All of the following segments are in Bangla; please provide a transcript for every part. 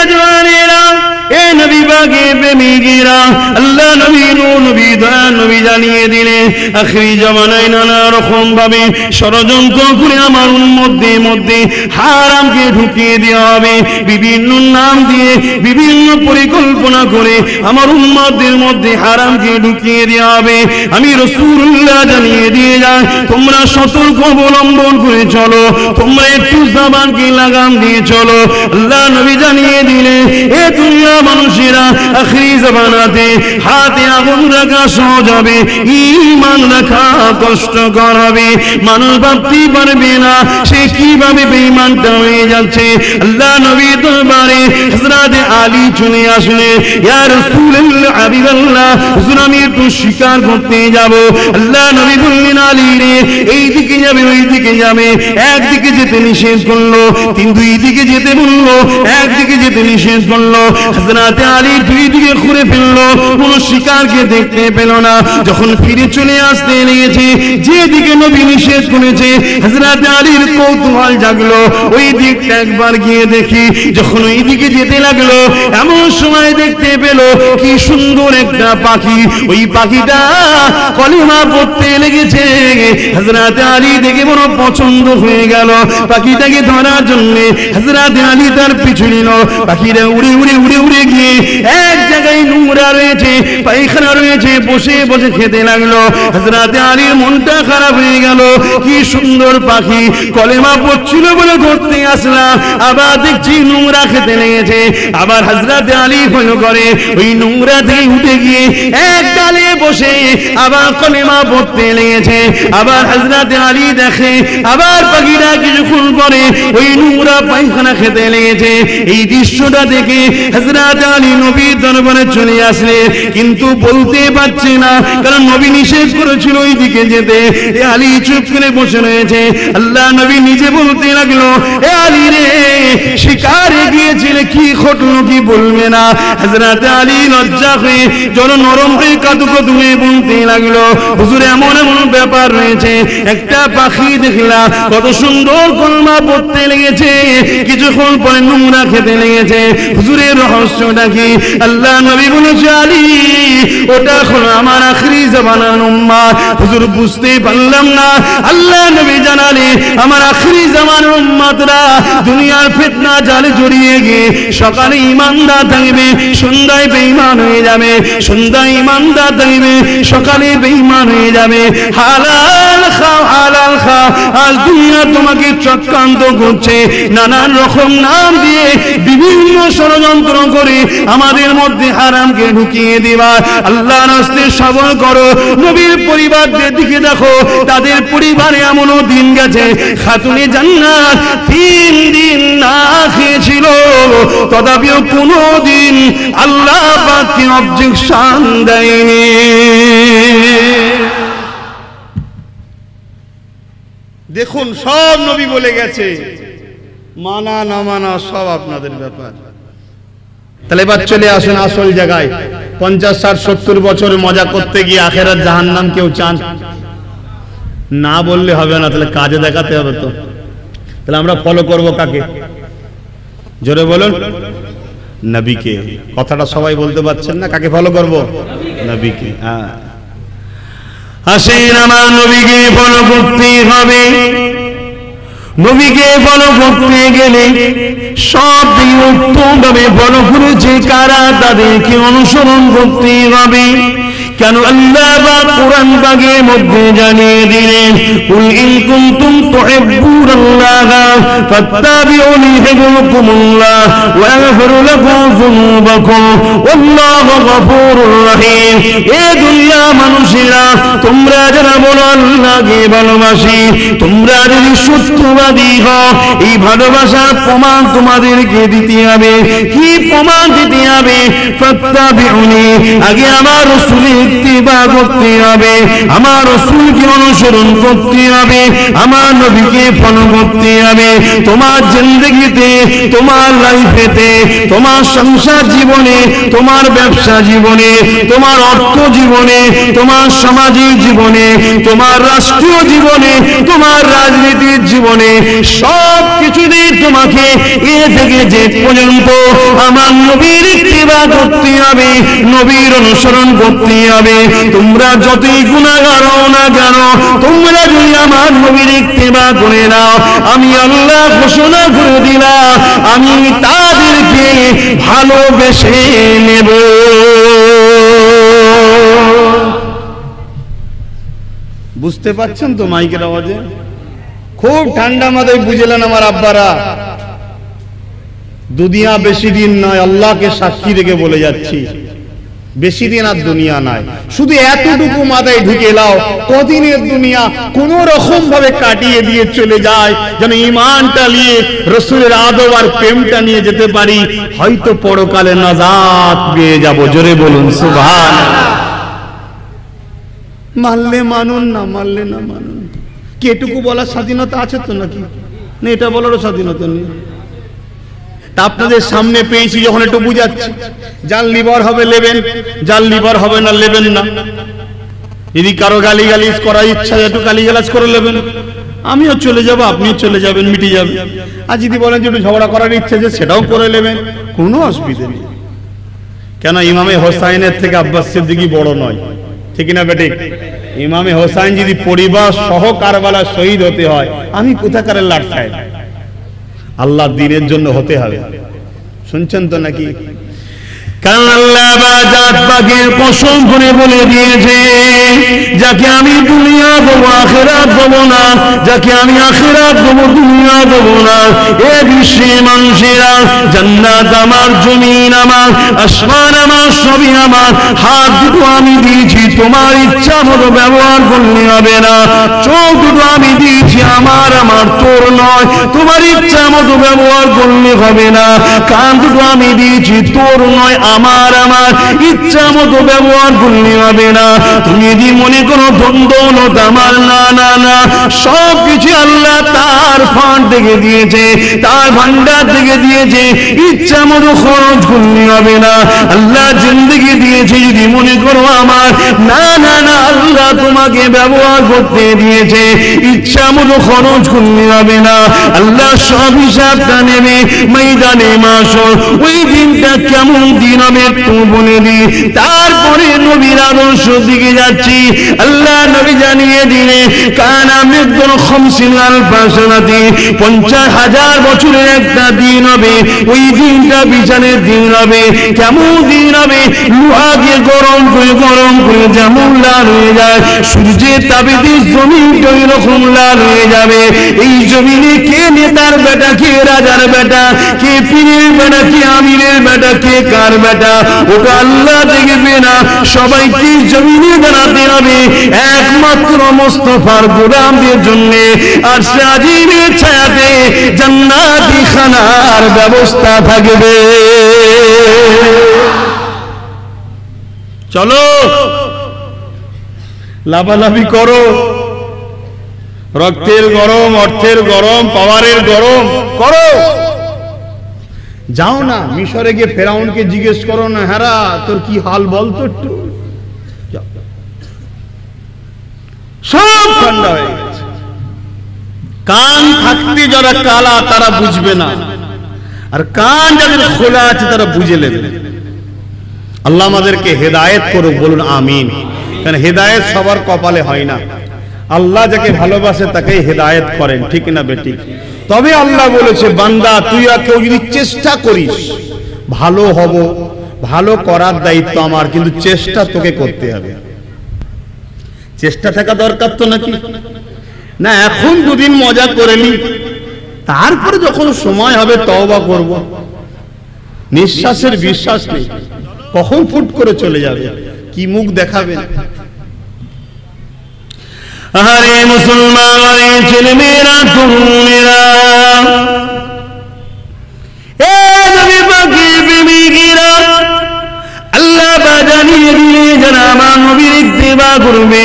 নজওয়ানেরা, এ নবী পাকের প্রেমিকেরা, আল্লাহ নবী নূর নবী দয়ার নবী জানিয়ে দিলেন আখিরি জামানায় নানা রকম ভাবে ষড়যন্ত্র করে আমার উম্মতদের মধ্যে হারামকে ঢুকিয়ে দেওয়া হবে। বিভিন্ন নাম দিয়ে বিভিন্ন পরিকল্পনা করে আমার উম্মতদের মধ্যে হারামকে ঢুকিয়ে দেওয়া হবে। আমি রাসূলুল্লাহ জানিয়ে দিয়ে যাই, তোমরা সতর্ক অবলম্বন করে চলো, তোমরা একটু জবানকে লাগাম দিয়ে চলো। আল্লাহ নবী জানিয়ে দিলেন, এ দুনিয়া মানুষেরা আখিরি জামানাতে হাতে আগুন রাখা সহজ হবে, ঈমান রাখা কষ্টকর হবে। মানুষ ভাবতে পারবে না সে কিভাবে বেঈমানটা হয়ে যাচ্ছে। আল্লাহ নবীর দরবারে হযরত আলী চলে আসলেন, ইয়া রাসূলুল্লাহ হাবিবাল্লাহ, হুজুর আমি একটু শিকার করতে যাব। আল্লাহ নবী বললেন, আলী রে, এই দিকে যাবে ওই দিকে যাবে, একদিকে যেতে নিষেধ করলো, দুই দিকে যেতে বললো, একদিকে যেতে নিষেধ করলো। হযরত আলী দুই দিকে ঘুরে ফেললো, কোন শিকারকে দেখতে পেল না। যখন ফিরে চলে আসতে লেগেছে যেদিকে নবী নিষেধ করেছে, হযরত আলীর কৌতূহল জাগলো, ওই দিকটা একবার গিয়ে দেখি। যখন ওই দিকে যেতে লাগলো, এমন সময় দেখতে পেল কি সুন্দর একটা পাখি, ওই পাখিটা কলিমা পড়তে লেগেছে। হযরত আলী দেখে বড় পছন্দ হয়ে গেল। পাখিটাকে ধরার জন্য হযরত আলী তার পিছু নিল। পাখিটা উড়ে উড়ে উড়ে উড়ে গিয়ে এক জায়গায় নোংরা রয়েছে, পায়খানা রয়েছে, বসে বসে খেতে লাগলো। হযরত আলীর মনটা খারাপ হয়ে গেল, কি সুন্দর পাখি, কলেমা পড়ছিল বলে ধরতে আসলাম, আবার দেখছি নোংরা খেতে লেগেছে। আবার হযরত আলী ফলো করে ওই নোংরা থেকে উঠে গিয়ে এক ডালে বসে আবার কলেমা পড়তে লেগেছে। আবার হযরত আলী দেখে আবার পাখিটা কিছুক্ষণ পরে ওই নোংরা পায়খানা খেতে লেগেছে। এই দৃশ্যটা দেখে হযরত আলী নবীর দরবারে চলে আসলে, কিন্তু বলতে পারছে না, কারণ নবী নিষেধ করেছিল ওই দিকে যেতে। আলী চুপ করে বসে রয়েছে। আল্লাহ নবী নিজে বলতে লাগলো, এ আলী রে, শিকারে গিয়েছিলে, কি ঘটলো কি বলবে না? হযরত আলী লজ্জা হয়ে জন নরম হয়ে কাঁদু কাঁদু হয়ে বলতে লাগলো, হুজুর এমন এমন ব্যাপার রয়েছে, একটা পাখি দেখলাম কত সুন্দর কলমা পড়তে লেগেছে, কিছুক্ষণ পরে নোংরা খেতে লেগেছে, হুজুরের রহস্যটা কি? আল্লাহ নবী বলেছে, আলী ওটা হলো আমার আখিরি জামানার উম্মত। হুজুর বুঝতে পারলাম না। আল্লাহ নবী জানালে আমার আখিরি জামানার উম্মতরা দুনিয়ার ফিতনা জালে জড়িয়ে গিয়ে সকালে ঈমানদার থাকবে, সন্ধ্যায় বেঈমান হয়ে যাবে, সন্ধ্যায় ঈমানদার থাকবে, সকালে বেঈমান হয়ে যাবে। হালাল খাও হালাল খাও, আজ দুনিয়া তোমাকে চক্রান্ত করছে, নানান রকম নাম দিয়ে বিভিন্ন ষড়যন্ত্র করে আমাদের মধ্যে হারামকে ঢুকিয়ে দিবা। আল্লাহর রাস্তে সবর করো। নবীর পরিবারদের দিকে দেখো, তাদের পরিবারে এমনও দিন গেছে খাতুনে জান্নাত 3 দিন না খেয়েছিল, তথাপিও কোনোদিন আল্লাহ পাককে অবজেকশন দেয়নি। দেখুন, সব নবী বলে গেছে, মানা না মানা সব আপনাদের ব্যাপার। তাহলে এবার চলে আসেন আসল জায়গায়। 50, 60, 70 বছর মজা করতে গিয়ে আখেরাত জাহান্নাম কেউ চান? না বললে হবে না, তাহলে কাজে দেখাতে হবে। তো তাহলে আমরা ফলো করব কাকে? জোরে বলুন, নবীকে। কথাটা সবাই বলতে পারছেন না? কাকে ফলো করব? নবীকে। হ্যাঁ, আসেন আমার নবীকে ফলো করতে হবে। নবীকে ফলো করতে গেলে সব দিকে উত্তমভাবে ফলো করেছে কারা, তাদেরকে অনুসরণ করতে হবে। কেন আল্লাহ পাক কোরআন পাকের মধ্যে জানিয়ে দিলেন, কুল ইন কুনতুম তুহিব্বুনাল্লাহ ফাত্তাবিউনি ইউহিব্বুকুমুল্লাহ ওয়া ইয়াগফির লাকুম যুনুবাকুম ওয়াল্লাহু গফুরুর রহিম। এ দুনিয়া মানুষেরা, তোমরা যারা বলো আল্লাহকে ভালোবাসি, তোমরা যদি সত্যবাদী হও, এই ভালোবাসার প্রমাণ তোমাদেরকে দিতে হবে। কি প্রমাণ দিতে হবে? ফাত্তাবিউনি, আগে আমার রাসূলের ইত্তিবা করতে হবে, আমার রাসূলকে অনুসরণ করতে হবে, আমার নবীকে ফলো করতে হবে। তোমার জিন্দেগিতে, তোমার লাইফেতে, তোমার সংসার জীবনে, তোমার ব্যবসা জীবনে, তোমার অর্থ জীবনে, তোমার সামাজিক জীবনে, তোমার রাষ্ট্রীয় জীবনে, তোমার রাজনীতির জীবনে, সব কিছুতে তোমাকে এ থেকে যে পর্যন্ত আমার নবীর ইত্তিবা করতে হবে, নবীর অনুসরণ করতে হবে। তোমরা যতই গুনাহগার হও না কেন, তোমরা যদি আমার নবীর ইত্তিবা করে নাও, আমি আল্লাহ ঘোষণা করে দিলাম, আমি তাদেরকে ভালোবেসে নেব। বুঝতে পাচ্ছেন তো মাইকের আওয়াজে? খুব ঠান্ডা মাথায় বুঝলেন আমার আব্বারা। দুনিয়া বেশি দিন নয়, আল্লাহকে সাক্ষী রেখে বলে যাচ্ছি, বেশি দিন আর দুনিয়া নাই। শুধু এতটুকু মাথায় ঢুকে নাও, কদিনের দুনিয়া কোন রকম ভাবে কাটিয়ে দিয়ে চলে যায়, যেন ঈমানটা নিয়ে, রাসূলের আদব আর প্রেমটা নিয়ে যেতে পারি, হয়তো পরকালে নাজাত পেয়ে যাব। জোরে বলুন সুবহানাল্লাহ। মানলে মানুন, না মানলে না মানুন। কি এটুকু বলার স্বাধীনতা আছে তো নাকি? না, এটা বলারও স্বাধীনতা নেই। তা আপনাদের সামনে পেয়েছি যখন একটু বুঝাচ্ছি, যার লিভার হবে নেবেন, যার লিভার হবে না নেবেন না। যদি কারো গালিগালিজ করার ইচ্ছা, একটু গালিগালাজ করে নেবেন, আমিও চলে যাব, আপনিও চলে যাবেন, মিটে যাবে। আর যদি বলেন যে একটু ঝগড়া করার ইচ্ছা আছে, সেটাও করে নেবেন, কোনো অসুবিধা নেই। কেন ইমামে হোসাইনের থেকে আব্বাস সিদ্দিকী বড় নয়, ঠিক না বেঠিক? ইমামে হোসাইন যদি পরিবার সহ কারবালা শহীদ হতে হয়, আমি কোথাকারের লাট খাই? আল্লাহ দ্বীনের জন্য হতে হবে। শুনছেন তো নাকি? কারণ আল্লাহ জাত পাকের কসম করে বলে দিয়েছে, যাকে আমি দুনিয়া দেবো আখিরাত দেবো না, যাকে আমি আখিরাত দেবো দুনিয়া দেবো না। এ বিশ্বের মানুষেরা, জান্নাত আমার, জমিন আমার, আসমান আমার, সবই আমার। হাত দুটো আমি দিয়েছি, তোমার ইচ্ছা মতো ব্যবহার করলে হবে না। চোখ দুটো আমি দিয়েছি, আমার আমার, তোর নয়, তোমার ইচ্ছা মতো ব্যবহার করলে হবে না। কান দুটো আমি দিয়েছি, তোর নয়, আমার আমার, ইচ্ছা মতো ব্যবহার করলে হবে না। তুমি যদি মনে করো ধন দৌলত আমার, না না না, সব কিছু আল্লাহ তার ফান্ড থেকে দিয়েছে, তার ভান্ডার থেকে দিয়েছে, ইচ্ছা মতো খরচ করলে হবে না। আল্লাহ জিন্দেগি দিয়েছে, যদি মনে করো আমার, না না না, আল্লাহ তোমাকে ব্যবহার করতে দিয়েছে, ইচ্ছা মতো খরচ করলে হবে না। আল্লাহ সব হিসাবটা নেবে ময়দানে মাশর। ওই দিনটা কেমন দিন হবে একটু বলে দি, তারপরে নবীর আদর্শ দিকে যাচ্ছি। আল্লাহ নবী জানিয়ে দিলে, কানা মিকদার 50,000 সানাতি, 50,000 বছরের একটা দিন হবে। ওই দিনটা বিচারের দিন হবে। কেমন দিন হবে? লোহাকে গরম করে যেমন লাল হয়ে যায়, সূর্যের তাপে জমিনটা ওই রকম লাল হয়ে যাবে। এই জমিনে কে নেতার বেটা, কে রাজার বেটা, কে পীরের বেটা, কে আমিরের বেটা, কে কার বেটা, ওটা আল্লাহ দেখবে না। সবাইকে জমিনে দাঁড়াতে হবে একমাত্র মুস্তাফার গোলামদের জন্য। আর সাজিনের ছায়াতে জান্নাতি খানার ব্যবস্থা থাকবে। চলো লাভালাভি করো, রক্তের গরম, অর্থের গরম, পাওয়ারের গরম করো। যাও না মিশরে গিয়ে ফেরাউনকে জিজ্ঞেস করো না, হেরা তোর কি হাল বলতো একটু। সব ঠান্ডা হয়ে গেছে। কান থাকতে যারা কালা তারা বুঝবে না, আর কান যাদের খোলা আছে তারা বুঝে নেবে। আল্লাহ আমাদেরকে হেদায়েত করুক, বলুন আমিন। কারণ হেদায়েত সবার কপালে হয় না, আল্লাহ যাকে ভালোবাসে তাকেই হেদায়েত করেন, ঠিক না বেঠিক? তবে আল্লাহ বলেছে, বান্দা তুই আর কেউ যদি চেষ্টা করিস ভালো হব, ভালো করার দায়িত্ব আমার, কিন্তু চেষ্টা তোকে করতে হবে। চেষ্টা থাকা দরকার তো নাকি? না এখন দুদিন মজা করে নি, তারপরে যখন সময় হবে তওবা করব। নিঃশ্বাসের বিশ্বাস নেই, কখন ফুট করে চলে যাবে, কি মুখ দেখাবেন। আরে মুসলমান, আরে ছেলেমেয়েরা, তরুণেরা, এ নবী পাকের প্রেমিকেরা, আল্লাহ জানিয়ে দিলে যারা আমার নবীর ইত্তেবা করবে,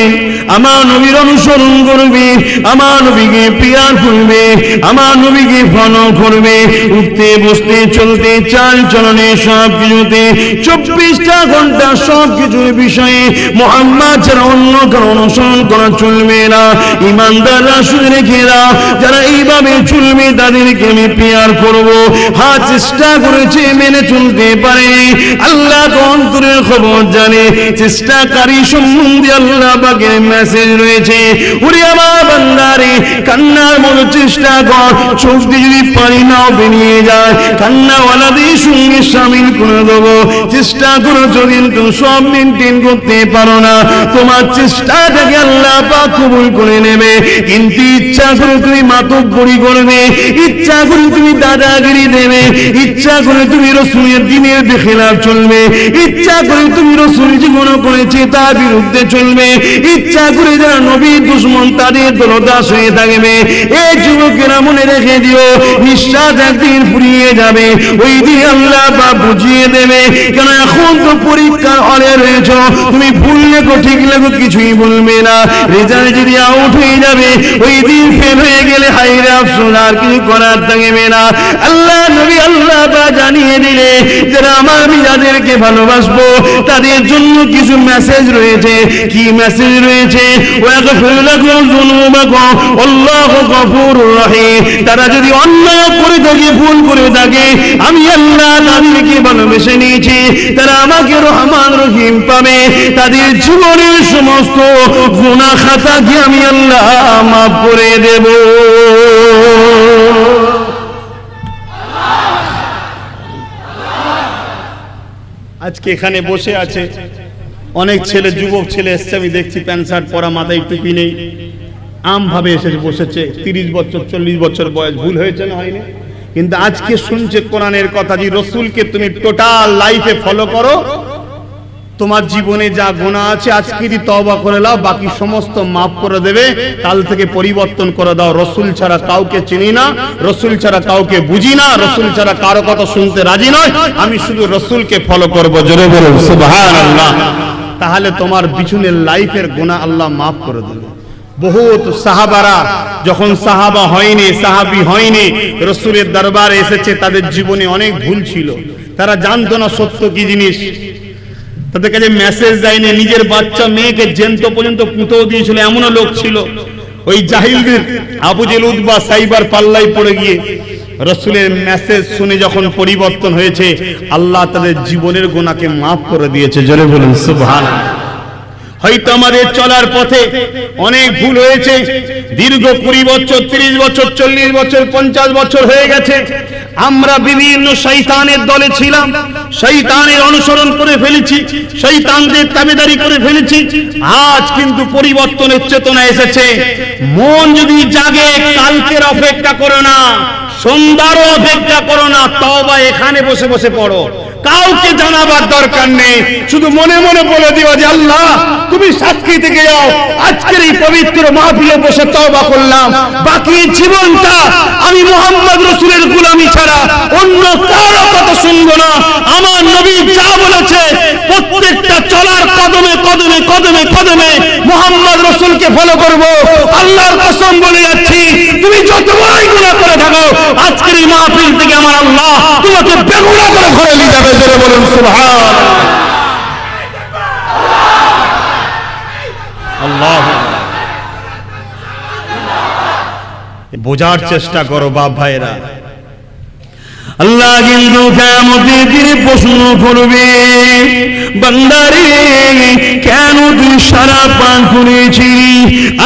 আমার নবীর অনুসরণ করবে, আমার নবীকে পিয়ার করবে, আমার নবীকে ফলো করবে, উঠতে বসতে চলতে চাল চলনে সব কিছুতে 24টা ঘন্টা সব কিছুর বিষয়ে মুহাম্মদ ছাড়া অন্য কারো অনুসরণ করা চলবে না। ইমানদাররা শুনে রেখে দাও, যারা এইভাবে চলবে তাদেরকে আমি পিয়ার করবো। হ্যাঁ, চেষ্টা করেছে মেনে চলতে পারে, আল্লাহ তো অন্তরের খবর জানে। চেষ্টাকারী সম্বন্ধে আল্লাহ পাকের মেসেজ রয়েছে। ওরে আমার বান্দারে, কান্নার মতো চেষ্টা কর, চোখ দিয়ে যদি পানি নাও বেরিয়ে যায়, কান্নাওয়ালাদের সঙ্গে শামিল করে দেবো। চেষ্টা করো, যদি তুমি সব মেনটেন করতে পারো না, তোমার চেষ্টাটাকে আল্লাহ পাক কবুল করে নেবে। কিন্তু ইচ্ছা করে তুমি মাতব্বরি করবে, ইচ্ছা করে তুমি দাদাগিরি দেবে, ইচ্ছা করে তুমি রাসূলের দ্বীনের খেলাফ চলবে, ইচ্ছা করে তুমি রাসূল জীবন করেছে তার বিরুদ্ধে চলবে, ইচ্ছা করে যারা নবীর দুশমন তাদের দলদাস হয়ে থাকবে। এই যুবকেরা মনে রেখে দিও, নিঃশ্বাস একদিন ফুরিয়ে যাবে, ওই দিন আল্লাহ পাক বুঝিয়ে দেবে। কেন এখন তো পরীক্ষার হলে রয়েছ, তুমি ভুল লেখো ঠিক লেখো কিছুই বলবে না। রেজাল্ট যদি আউট হয়ে যাবে, ওই দিন ফেল হয়ে গেলে হায়রে আফসোস, আর কিছু করার থাকবে না। আল্লাহ নবী আল্লাহ পাক জানিয়ে দিলে, যারা আমি যাদেরকে ভালোবাসবো তাদের জন্য কিছু মেসেজ রয়েছে। কি মেসেজ রয়েছে? ওয়াগফির লাকুম যুনুবাকুম আল্লাহু গফুরুর রহিম। তারা যদি অন্যায় করে থাকে, ভুল করে থাকে, আমি আল্লাহ তাদেরকে ভালোবেসে নিয়েছি, তারা আমাকে রহমান রহিম পাবে। তাদের জীবনের সমস্ত গুনাহ খাতাকে আমি আল্লাহ মাফ করে দেব। আজকে এখানে বসে আছে অনেক ছেলে, যুবক ছেলে এসছে, আমি দেখছি প্যান্ট শার্ট পরা, মাথায় টুপি নেই, আমভাবে এসে বসেছে। 30 বছর 40 বছর বয়স, ভুল হয়েছে না হয়নি? কিন্তু আজকে শুনছে কোরআনের কথা, যে রসুলকে তুমি টোটাল লাইফে ফলো করো, তোমার জীবনে যা গুনাহ আছে আজকে যদি তওবা করে নাও, বাকি সমস্ত মাফ করে দেবে। কাল থেকে পরিবর্তন করে দাও। রসুল ছাড়া কাউকে চিনি না, রসুল ছাড়া কাউকে বুঝি না, রসুল ছাড়া কারো কথা শুনতে রাজি নয়, আমি শুধু রসুলকে ফলো করব। জোরে বলুন সুবহানাল্লাহ। তাহলে তোমার পিছনের লাইফের গুনাহ আল্লাহ মাফ করে দেবে। বহুত সাহাবারা যখন সাহাবা হয়নি, সাহাবী হয়নি, রসুলের দরবারে এসেছে, তাদের জীবনে অনেক ভুল ছিল, তারা জানতো না সত্য কি জিনিস, তাদের কাছে মেসেজ যায়নি। নিজের বাচ্চা মেয়েকে জ্যান্ত পর্যন্ত পুঁতেও দিয়েছিল, এমনও লোক ছিল। ওই জাহিলদের আবু জেল উতবা সাইবার পাল্লাই পড়ে গিয়ে রসুলের মেসেজ শুনে যখন পরিবর্তন হয়েছে, আল্লাহ তাদের জীবনের গুনাহকে মাফ করে দিয়েছে। জোরে বলুন সুবহানাল্লাহ। হয়তো আমাদের চলার পথে অনেক ভুল হয়েছে, দীর্ঘ 20 বছর 30 বছর 40 বছর 50 বছর হয়ে গেছে, আমরা বিভিন্ন শয়তানের দলে ছিলাম, শয়তানের অনুসরণ করে ফেলেছি, শয়তানদের তাবেদারি করে ফেলেছি। আজ কিন্তু পরিবর্তনের চেতনা এসেছে। মন যদি জাগে, কালকের অপেক্ষা করো না, সন্ধ্যারও অপেক্ষা করো না, তওবা এখানে বসে বসে পড়ো। কাউকে জানাবার দরকার নেই, শুধু মনে মনে বলে দিও যে আল্লাহ তুমি সাক্ষী থেকে যাও, আজকের এই পবিত্র মাহফিলে বসে তওবা করলাম, বাকি জীবনটা আমি মুহাম্মদ রাসূলের গোলামি ছাড়া অন্য কারো কথা শুনবো না। আমার নবী যা বলেছে প্রত্যেকটা চলার কদমে কদমে কদমে কদমে মুহাম্মদ রাসূলকে ফলো করব। আল্লাহর কসম বলে যাচ্ছি, তুমি যত বড়ই গুনাহ করে থাকো, আজকের এই মাহফিল থেকে আমার আল্লাহ তোমাকে বেগুনাহ করে ঘরে নিয়ে যাবে। জোরে বলুন সুবহানাল্লাহ। আল্লাহ বোঝার চেষ্টা করো বাপ ভাইরা। আল্লাহ কিন্তু কিয়ামতের দিনে প্রশ্ন করবে, বান্দারে কেন তুই শরাব পান করেছিলি?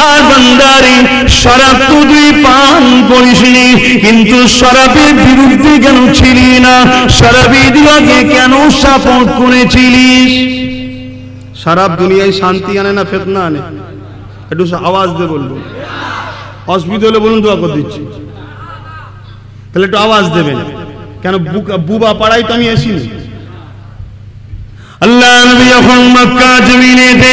আর বান্দারে শরাব তো তুই পান করিসনি, কিন্তু শরাবের বিরুদ্ধে কেন ছিলি না? শরাবীদেরকে কেন সাপোর্ট করেছিলিস? শরাব দুনিয়ায় শান্তি আনে না ফিতনা আনে? একটু আওয়াজ দিয়ে বলবো, অসুবিধা হলে বলুন, দোয়া করে দিচ্ছি। তাহলে একটু আওয়াজ দেবেন, কেন বুবা পাড়ায় তো আমি আসিনি। আল্লাহ নবী যখন মক্কা জমিনেতে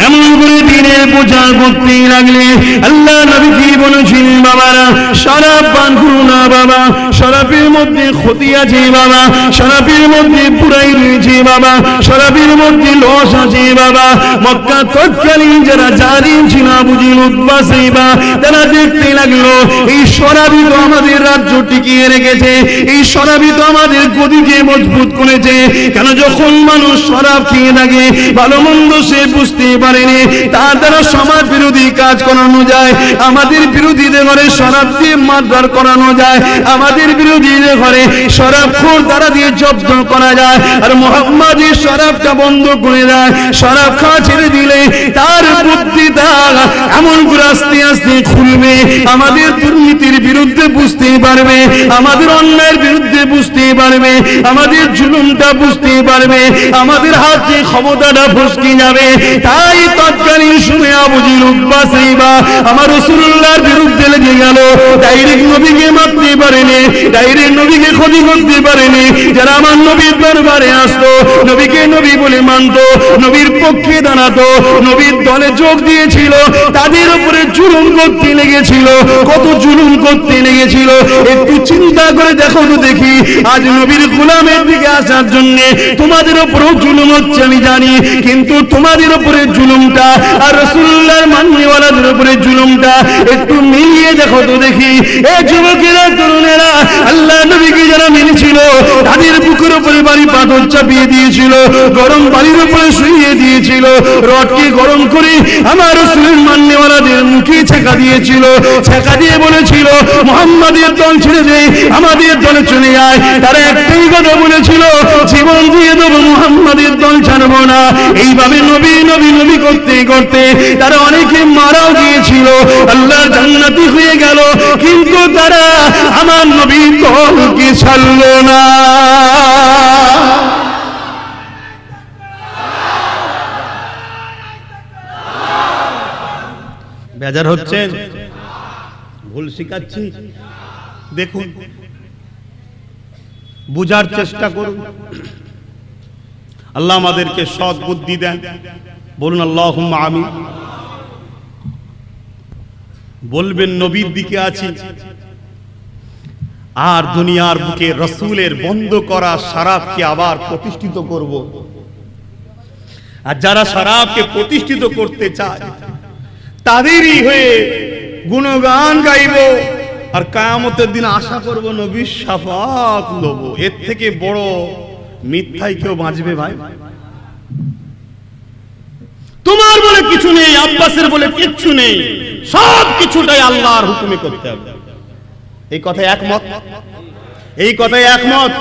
এমন করে দিনের প্রচার করতে লাগলেন, আল্লাহ নবী কি বলেছিলেন, বাবারা শরাব পান করো না বাবা, শরাবের মধ্যে ক্ষতি আছে বাবা, শরাবের মধ্যে পুরাই রয়েছে বাবা, শরাবের মধ্যে লস আছে বাবা। মক্কা তৎকালীন যারা জালিম ছিল বুঝি উতবা সাইবা, তারা দেখতে লাগলো এই শরাবই তো আমাদের রাজ্য টিকিয়ে রেখেছে, এই শরাবই তো আমাদের গদিকে মজবুত করেছে। কেন যখন মানুষ শরাব খেয়ে থাকে ভালো মন্দ সে বুঝতে পারেনি, তার দ্বারা সমাজ বিরোধী কাজ করানো যায়, আমাদের বিরোধীদের ঘরে শরাব দিয়ে মারধর করানো যায়, আমাদের বিরোধীদের ঘরে শরাবখোর দ্বারা দিয়ে জব্দ করা যায়। আর মুহাম্মদ এই শরাবটা বন্ধ করে দেয়, শরাব খাওয়া ছেড়ে দিলে তার বুদ্ধিটা এমন করে আস্তে আস্তে খুলবে, আমাদের দুর্নীতির বিরুদ্ধে বুঝতে পারবে, আমাদের অন্যায়ের বিরুদ্ধে বুঝতে পারবে, আমাদের জুলুমটা বুঝতে পারবে, আমাদের হাতে ক্ষমতাটা ফসকে যাবে। তাই তৎকালীন সময়ে আবু জিল উতবা সাইবা আমার রাসূলুল্লাহর বিরুদ্ধে লেগে গেল। ডাইরেক্ট নবীকে মারতে পারেনি, ডাইরেক্ট নবীকে ক্ষতি করতে পারেনি। যারা আমার নবীর দরবারে আসতো, নবীকে নবী বলে মানতো, নবীর পক্ষে দাঁড়াতো, নবীর দলে যোগ দিয়েছিল, তাদের উপরে জুলুম করতে লেগেছিল। কত জুলুম করতে লেগেছিল একটু চিন্তা করে দেখো তো দেখি। আজ নবীর গোলামের দিকে আসার জন্য তোমাদের উপরেও জুলুম হচ্ছে আমি জানি, কিন্তু তোমাদের উপরে জুলুমটা আর রাসূলুল্লাহর মাননেওয়ালাদের উপরে জুলুমটা একটু মিলিয়ে দেখো তো দেখি। এই যুবকেরা তরুণেরা আল্লাহ নবীকে যারা মেনেছিল তাদের বুকের উপরে বাড়ি পাথর চাপিয়ে দিয়েছিল, গরম বাড়ির উপরে শুইয়ে দিয়েছিল, রডকে গরম করে আমার রাসূলের মাননেওয়ালাদের মুখে ছেঁকা দিয়েছিল, ছেঁকা দিয়ে বলেছিল মুহাম্মাদের দল ছেড়ে দে, আমাদের দলে চলে আয়। তারা একটাই কথা বলেছিল, জীবন দিয়ে দেবো, মুহাম্মাদের দল ছাড়বো না। এইভাবে নবী নবী নবী করতে করতে তারা অনেকে মারাও গিয়েছিল, আল্লাহর জান্নাতি হয়ে গেল, কিন্তু তারা আমার নবীর দলকে ছাড়লো না। বেজার হচ্ছেন? ভুল শিখাচ্ছি? দেখুন, বুঝার চেষ্টা করুন। আল্লাহ আমাদেরকে সৎ বুদ্ধি দেন, বলুন আল্লাহুম্মা আমিন। বলবেন নবীর দিকে আছি, আর দুনিয়ার বুকে রাসূলের বন্ধ করা শরাবকে আবার প্রতিষ্ঠিত করব। আর যারা শরাবকে প্রতিষ্ঠিত করতে চায় তাদেরই হয়ে গুণগান গাইব, আর কিয়ামতের দিন আশা করব নবীর শাফাত লব। এর থেকে বড় মিথ্যায় কেউ বাঁচবে ভাই? তোমার বলে কিছু নেই, আব্বাসের বলে কিচ্ছু নেই, সব কিছুটাই আল্লাহর হুকুমে করতে হবে। এই কথায় একমত? এই কথায় একমত?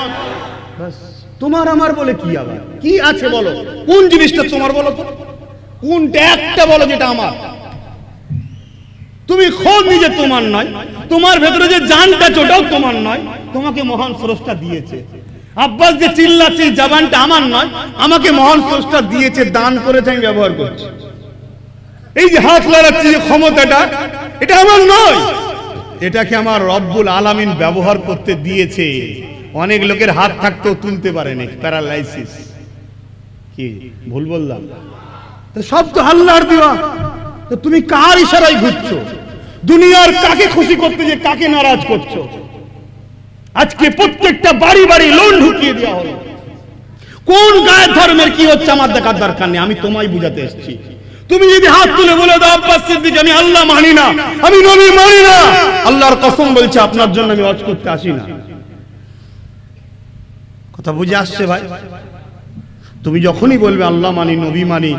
তোমার আমার বলে কি আবার কি আছে বলো? কোন জিনিসটা তোমার বলো তো? কোনটা একটা বলো যেটা আমার? তুমি খোদ নিজে তোমার নয়, তোমার ভেতরে যে জানটা ওটাও তোমার নয়, তোমাকে মহান স্রষ্টা দিয়েছে। আব্বাস যে চিল্লাচ্ছে জবানটা আমার নয়, আমাকে মহান স্রষ্টা দিয়েছে, দান করেছে, আমি ব্যবহার করছি। এই যে হাত লড়াচ্ছি যে ক্ষমতাটা, এটা আমার নয়, এটাকে আমার রব্বুল আলামিন ব্যবহার করতে দিয়েছে। অনেক লোকের হাত থাকতেও তুলতে পারেনি, প্যারালাইসিস। কি ভুল বললাম? তো সব তো আল্লাহর দেওয়া। তো তুমি কার ইশারায় ঘুরছো? দুনিয়ার কাকে খুশি করতে যে কাকে নারাজ করছো? আজকে প্রত্যেকটা বাড়ি বাড়ি লোন ঢুকিয়ে দেওয়া হলো। কোন গায়ের ধর্মের কি হচ্ছে আমার দেখার দরকার নেই, আমি তোমায় বুঝাতে এসেছি। তুমি যদি হাত তুলে বলে দাও আব্বাস সিদ্দিক আমি আল্লাহ মানি না, আমি নবী মানি না, আল্লাহর কসম বলছে আপনার জন্য আমি ওয়াজ করতে আসি না। কথা বুঝে আসছে ভাই? তুমি যখনই বলবে আল্লাহ মানি, নবী মানি,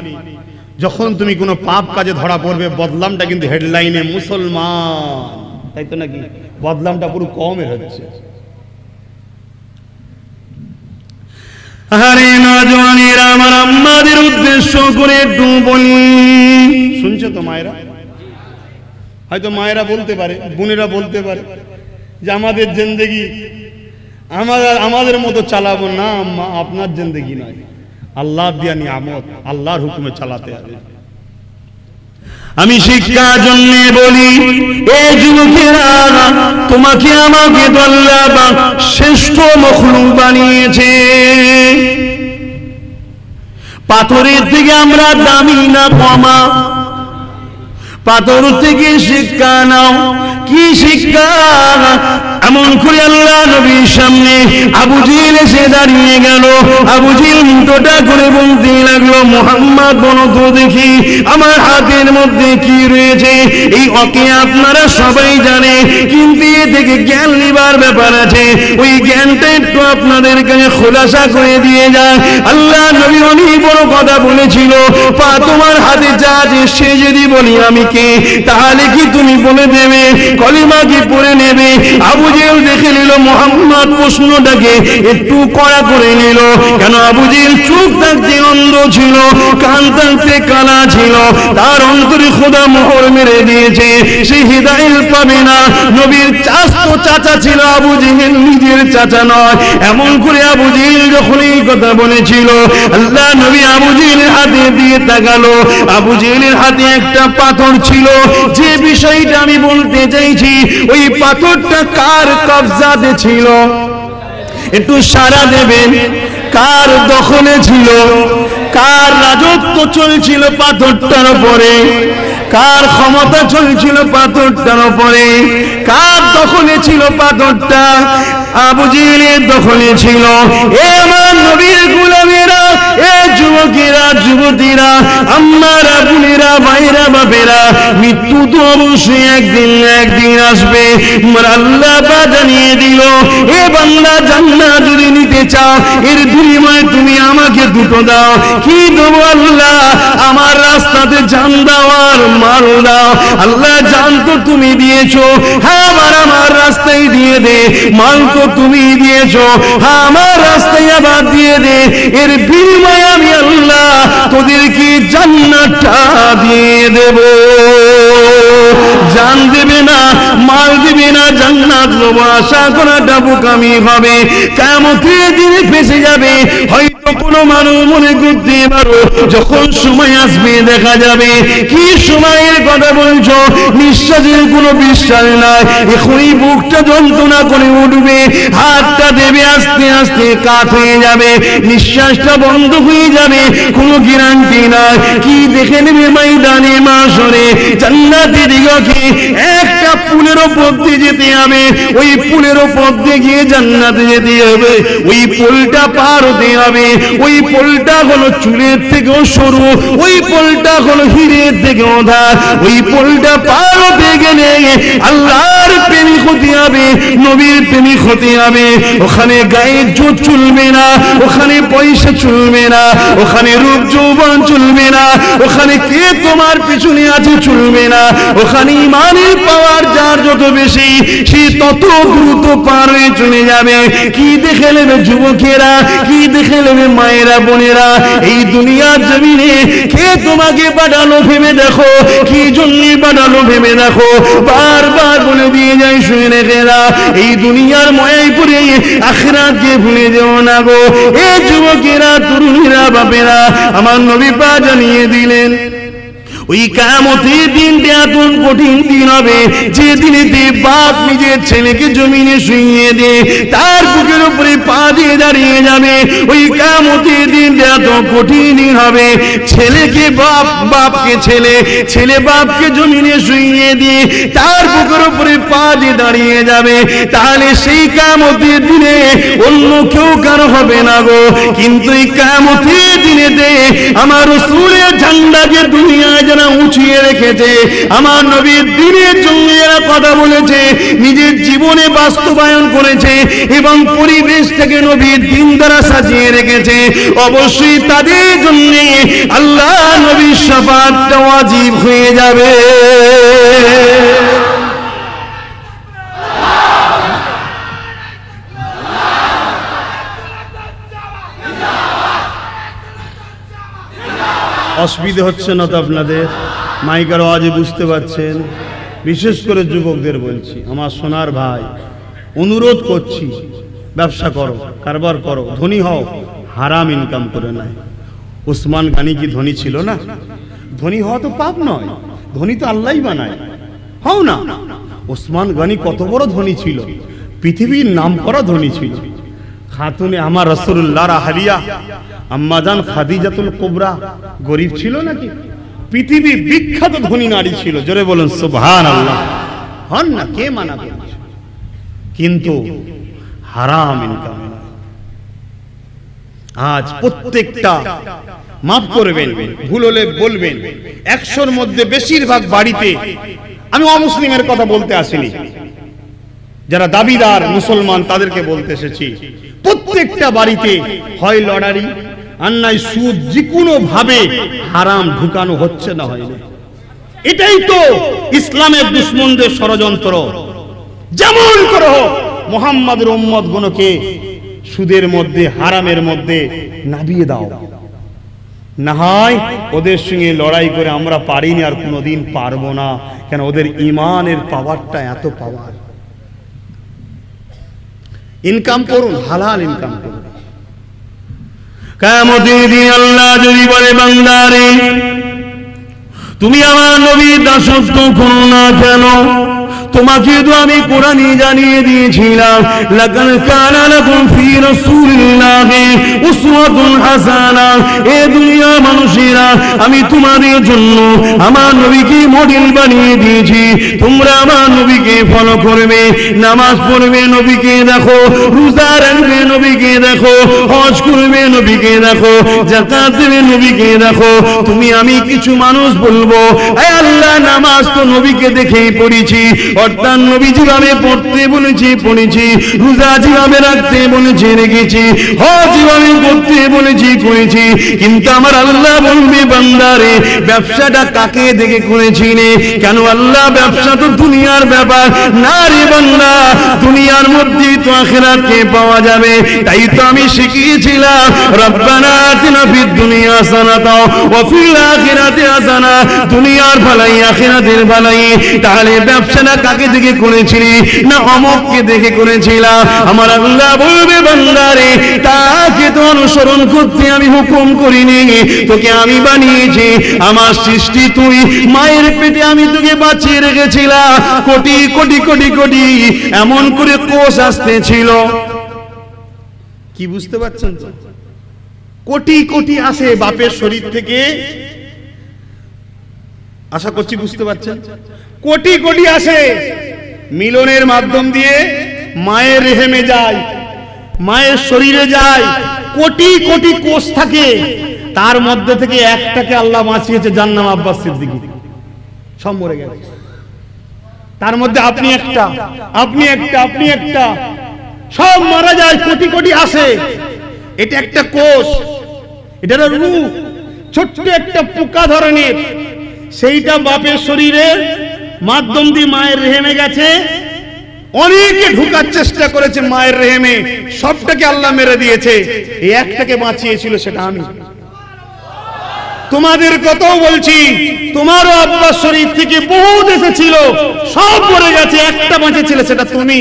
যখন তুমি কোনো পাপ কাজে ধরা পড়বে, বদলামটা কিন্তু হেডলাইনে মুসলমান, তাই তো নাকি? বদলামটা পুরো কমে হচ্ছে। আরে নওজওয়ানেরা, আমার আম্মাদের উদ্দেশ্য করে একটু বলি, শুনছো তো মায়েরা? হয়তো মায়েরা বলতে পারে, বোনেরা বলতে পারে যে আমাদের জিন্দেগি আমাদের মতো চালাবো না, আপনার জিন্দেগি নয়, আল্লাহ দিয়া নিয়ামত, আল্লাহর হুকুমে চালাতে হবে। আমি শিক্ষার জন্য বলি, এই যুবকেরা, তোমাকে আমাকে আল্লাহ শ্রেষ্ঠ মখলুক বানিয়েছে। পাথরের থেকে আমরা দামি না কমা? পাথর থেকে শিক্ষা নাও। কি শিক্ষা? এমন করে আল্লাহ নবীর সামনে আবু জেহেল এসে দাঁড়িয়ে গেল। আবু জেহেল মুঠোটা করে বলতে লাগলো, মুহাম্মদ বলো তো দেখি আমার হাতের মধ্যে কি রয়েছে? এই ওকে আপনারা সবাই জানে, কিন্তু এ থেকে জ্ঞান নেবার ব্যাপার আছে। ওই জ্ঞানটা একটু আপনাদের কাছে খোলাসা করে দিয়ে যায়। আল্লাহ নবী অনেক বড় কথা বলেছিল, পা তোমার হাতে যা আছে সে যদি বলি আমি কে, তাহলে কি তুমি বলে দেবে? কলিমা কি পড়ে নেবে? আবু জেহেল দেখে নিল মুহাম্মদ প্রশ্নটাকে একটু কড়া করে নিল। কেন? আবু জেহেল চোখ থাকতে অন্ধ ছিল, কান থাকতে কানা ছিল, তার অন্তরে খোদা মোহর মেরে দিয়েছে, সে হিদায়াত পাবে না। নবীর চাচা ছিল আবু জেহেল, নিজের চাচা নয়। এমন করে আবু জেহেল যখন এই কথা বলেছিল, আল্লাহ নবী আবু জেহেলের হাতে দিয়ে তাকালো। আবু জেহেলের হাতে একটা পাথর ছিল। যে বিষয়টা আমি বলতে চাইছি, ওই পাথরটা কার কবজাতে ছিল? একটু সাড়া দেবেন। কার দখলে ছিল? কার রাজত্ব চলছিল পাথরটার উপরে? কার ক্ষমতা চলছিল পাথরটার উপরে? কার দখলে ছিল পাথরটা? আবু জেহেলের দখলে ছিল। এ আমার নবীর গোলামেরা, এ যুবকেরা, যুবতীরা, আম্মারা, বোনেরা, ভাইরা, বাপেরা, মৃত্যু তো অবশ্যই একদিন আসবে। আল্লাহ জানিয়ে দিল, এ বান্দা জান্নাত যদি নিতে চাও, এর বিনিময়ে তুমি আমাকে দুটো দাও। কি দেবো আল্লাহ? আমার রাস্তাতে জান দাও আর মাল দাও। আল্লাহ জান তো তুমি দিয়েছো, হ্যাঁ আমার রাস্তায় দিয়ে দে। মাল তো তুমি দিয়েছো, হ্যাঁ আমার রাস্তায় আবার দিয়ে দে। এর বিনিময়ে আমি আল্লাহ তোদেরকে জান্নাতটা দিয়ে দেব। জান দেবে না, মাল দেবে না, জান্নাত নেবো আশা করাটা বোকামি হবে। কিয়ামতের দিনে ফেঁসে যাবে। হয়তো কোনো মানুষ মনে করতে পারো, যখন সময় আসবে দেখা যাবে। কি সময়ের কথা বলছো? নিঃশ্বাসের কোনো বিশ্বাস নাই। এখনই বুকটা যন্ত্রণা করে উঠবে, হাতটা দেবে আস্তে আস্তে কাত হয়ে যাবে, নিঃশ্বাসটা বন্ধ হয়ে যাবে, কোনো গ্যারান্টি নাই। কি দেখে নেবে ময়দানে মাশরে? জান্নাতি দিগকে একটা পুলের উপর দিয়ে যেতে হবে। ওই পুলের উপর দিয়ে গিয়ে জান্নাতে যেতে হবে। ওই পুলটা পার হতে হবে। ওই পুলটা হলো চুলের থেকেও সরু, ওই পুলটা হলো হীরের থেকেও ধার। ওই পুলটা পার হতে গেলে আল্লাহর প্রেমিক হতে হবে, নবীর প্রেমিক হতে হবে। ওখানে গায়ের জোর চলবে না, ওখানে পয়সা চলবে না, ওখানে রূপ যৌবন চলবে না, ওখানে কে তোমার পিছনে আছে চলবে না। ওখানে ইমানের পাওয়ার যার যত বেশি, সে তত দ্রুত পার হয়ে চলে যাবে। কি দেখে নেবে যুবকেরা, কি দেখে নেবে মায়েরা, বোনেরা? এই দুনিয়ার জমিনে কে তোমাকে পাঠালো ভেবে দেখো, কি জন্য পাঠালো ভেবে দেখো। বারবার বলে দিয়ে যায় শুনে রেখেরা, এই দুনিয়ার ময়াই পড়ে আখিরাতকে ভুলে যেও না গো। এ যুবকেরা, তরুণীরা, বাপেরা, আমার নবী পাক জানিয়ে দিলেন, ওই কিয়ামতের দিনটা এত কঠিন দিন হবে, যে দিনেতে বাপ নিজের ছেলেকে জমিনে শুইয়ে দিয়ে তার বুকের উপরে পা দিয়ে দাঁড়িয়ে যাবে। ওই কিয়ামতের দিনটা এত কঠিন দিন হবে, ছেলেকে বাপ, বাপকে ছেলে, ছেলে বাপকে জমিনে শুইয়ে দিয়ে তার বুকের উপরে পা দিয়ে দাঁড়িয়ে যাবে। তাহলে সেই কিয়ামতের দিনে অন্য কেউ কারো হবে না গো। কিন্তু এই কিয়ামতের দিনেতে আমার রাসূলের ঝান্ডাকে দুনিয়ায় যারা উঁচিয়ে রেখেছে, আমার নবীর দ্বীনের জন্য যারা কথা বলেছে, নিজের জীবনে বাস্তবায়ন করেছে এবং পরিবেশটাকে নবীর দ্বীন দ্বারা সাজিয়ে রেখেছে, অবশ্যই তাদের জন্য আল্লাহ নবীর শাফাআতটা ওয়াজিব হয়ে যাবে। অসুবিধা হচ্ছে না তো আপনাদের? মাইকার আওয়াজে বুঝতে পারছেন? বিশেষ করে যুবকদের বলছি, আমার সোনার ভাই, অনুরোধ করছি, ব্যবসা করো, কারবার করো, ধনী হও, হারাম ইনকাম করে নাই। উসমান গানি কি ধনী ছিল না? ধনী হওয়া তো পাপ নয়, ধনী তো আল্লাহই বানায়। হও না? উসমান গানি কত বড় ধনী ছিল, পৃথিবীর নামকরা ধনী ছিল। খাতুনে আমার রাসূলুল্লাহর আহলিয়া আম্মাজান খাদিজাতুল কুবরা গরীব ছিল নাকি? পৃথিবী বিখ্যাত ধনী নারী ছিল। জোরে বলুন সুবহানাল্লাহ। হন না, কে মানা করছে? কিন্তু হারাম ইনকাম। আজ প্রত্যেকটা, মাফ করবেন, ভুল হলে বলবেন, 100-র মধ্যে বেশিরভাগ বাড়িতে, আমি অমুসলিমের কথা বলতে আসিনি, যারা দাবিদার মুসলমান তাদেরকে বলতে এসেছি, প্রত্যেকটা বাড়িতে হয় লটারি আর নাই সুদ, যে কোনো ভাবে হারাম ঢুকানো হচ্ছে না হয়নি। এটাই তো ইসলামের দুশমনদের ষড়যন্ত্র। যেমন করে হোক মুহাম্মাদের উম্মত গুলোকে সুদের মধ্যে, হারামের মধ্যে নাবিয়ে দাও, না হয় ওদের সঙ্গে লড়াই করে আমরা পারিনি আর কোনোদিন পারবো না। কেন? ওদের ইমানের পাওয়ারটা এত পাওয়ার। ইনকাম করুন, হালাল ইনকাম করুন। কিয়ামতের দিন আল্লাহ যদি বলে, বান্দারে তুমি আমার নবীর দাসত্ব করো না কেন? তোমাকে তো আমি কোরআনে জানিয়ে দিয়েছিলাম, লাকাদ কানা লাকুম ফি রাসূলিল্লাহি উসওয়াতুন হাসানা। এ দুনিয়ার মানুষেরা, আমি তোমাদের জন্য আমার নবীকে মডেল বানিয়ে দিয়েছি। তোমরা আমার নবীকে ফলো করবে, নামাজ পড়বে নবীকে দেখো, রোজা রাখবে নবীকে দেখো, হজ করবে নবীকে দেখো, যাকাত দেবে নবীকে দেখো। তুমি আমি কিছু মানুষ বলবো, এ আল্লাহ, নামাজ তো নবীকে দেখেই পড়েছি, অর্থাৎ নবী যেভাবে পড়তে বলেছি পড়েছি, রোজা যেভাবে রাখতে বলেছি রেখেছি, হজ যেভাবে করতে বলেছি করেছি। কিন্তু আমার আল্লাহ বলবে, বান্দারে ব্যবসাটা কাকে দেখে করেছি রে? কেন? আল্লাহ, ব্যবসা তো দুনিয়ার ব্যাপার না রে বান্দা, দুনিয়ার মধ্যেই তো আখিরাতকে পাওয়া যাবে। তাই তো আমি শিখিয়েছিলাম, রব্বানা আতিনা ফিদ দুনিয়া হাসানাতাও ওয়া ফিল আখিরাতি হাসানা, দুনিয়ার ভালাই আখিরাতের ভালাই। তাহলে ব্যবসাটা কাকে দেখে করেছিলি? না অমুককে দেখে করেছিলাম। আমার আল্লাহ বলবে, বান্দারে তাকে তো অনুসরণ করতে আমি হুকুম করিনি, তোকে আমি বানিয়েছি, আমার সৃষ্টি তুই। মায়ের পেটে আমি তোকে বাঁচিয়ে রেখেছিলাম, কোটি কোটি কোটি কোটি এমন করে কোষ আসতেছিল। কি বুঝতে পারছেন তো? কোটি কোটি আসে বাপের শরীর থেকে, আশা করছি বুঝতে পারছেন। কোটি কোটি আসে, মিলনের মাধ্যম দিয়ে মায়ের রেহেমে যায়, মায়ের শরীরে যায়। কোটি কোটি কোষ থাকে, তার মধ্যে থেকে একটাকে আল্লাহ বাঁচিয়েছে, যার নাম আব্বাস সিদ্দিকী। সব মরে গেছে। তার মধ্যে আপনি একটা, আপনি একটা, আপনি একটা, সব মারা যায়। কোটি কোটি আসে। এটা একটা কোষ, এটা রূহ, ছোট্ট একটা পোকা ধরনের, সেইটা বাপের শরীরের মাধ্যম দিয়ে মায়ের রেহেমে গেছে। অনেকে ঢুকার চেষ্টা করেছে মায়ের রেহেমে, সবটাকে আল্লাহ মেরে দিয়েছে। এই একটাকে বাঁচিয়েছিল, সেটা আমি। তোমাদের কথাও বলছি, তোমারও আব্বার শরীর থেকে বহুত এসেছিল, সব মরে গেছে, একটা বাঁচেছিল, সেটা তুমি।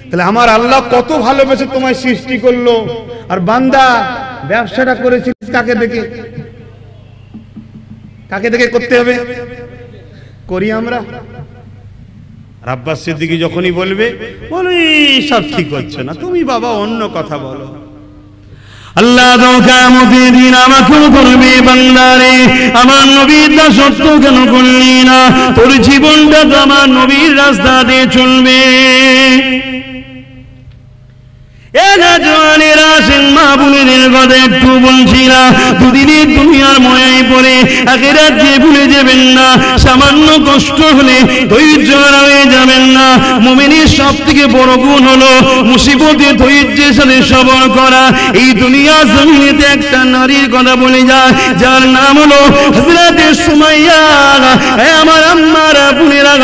তাহলে আমার আল্লাহ কত ভালোবেসে তোমায় সৃষ্টি করলো। আর বান্দা ব্যবসাটা করেছিস কাকে দেখে? কাকে দেখে করতে হবে? করি আমরা। আব্বাস সিদ্দিকী যখনই বলবে, বলে সব ঠিক হচ্ছে না, তুমি বাবা অন্য কথা বলো। আল্লাহ তো কিয়ামতের দিন আমাকেও করবে, বান্দারে আমার নবীর দাসত্ব কেন করলি না? তোর জীবনটা তো আমার নবীর রাস্তাতে চলবে। একটু বলছিলাম, দুদিনের দুনিয়ার ময়ায় পড়ে আখিরাত যে ভুলে যাবেন না। সামান্য কষ্ট হলে ধৈর্য হারিয়ে যাবেন না। মুমিনের সব থেকে বড় গুণ হলো মুসিবতে ধৈর্যের সাথে সবর করা। এই দুনিয়া জমিনেতে একটা নারীর কথা বলে যায়, যার নাম হলো হযরতে সুমাইয়া। আমার আম্মারা বোনেরা,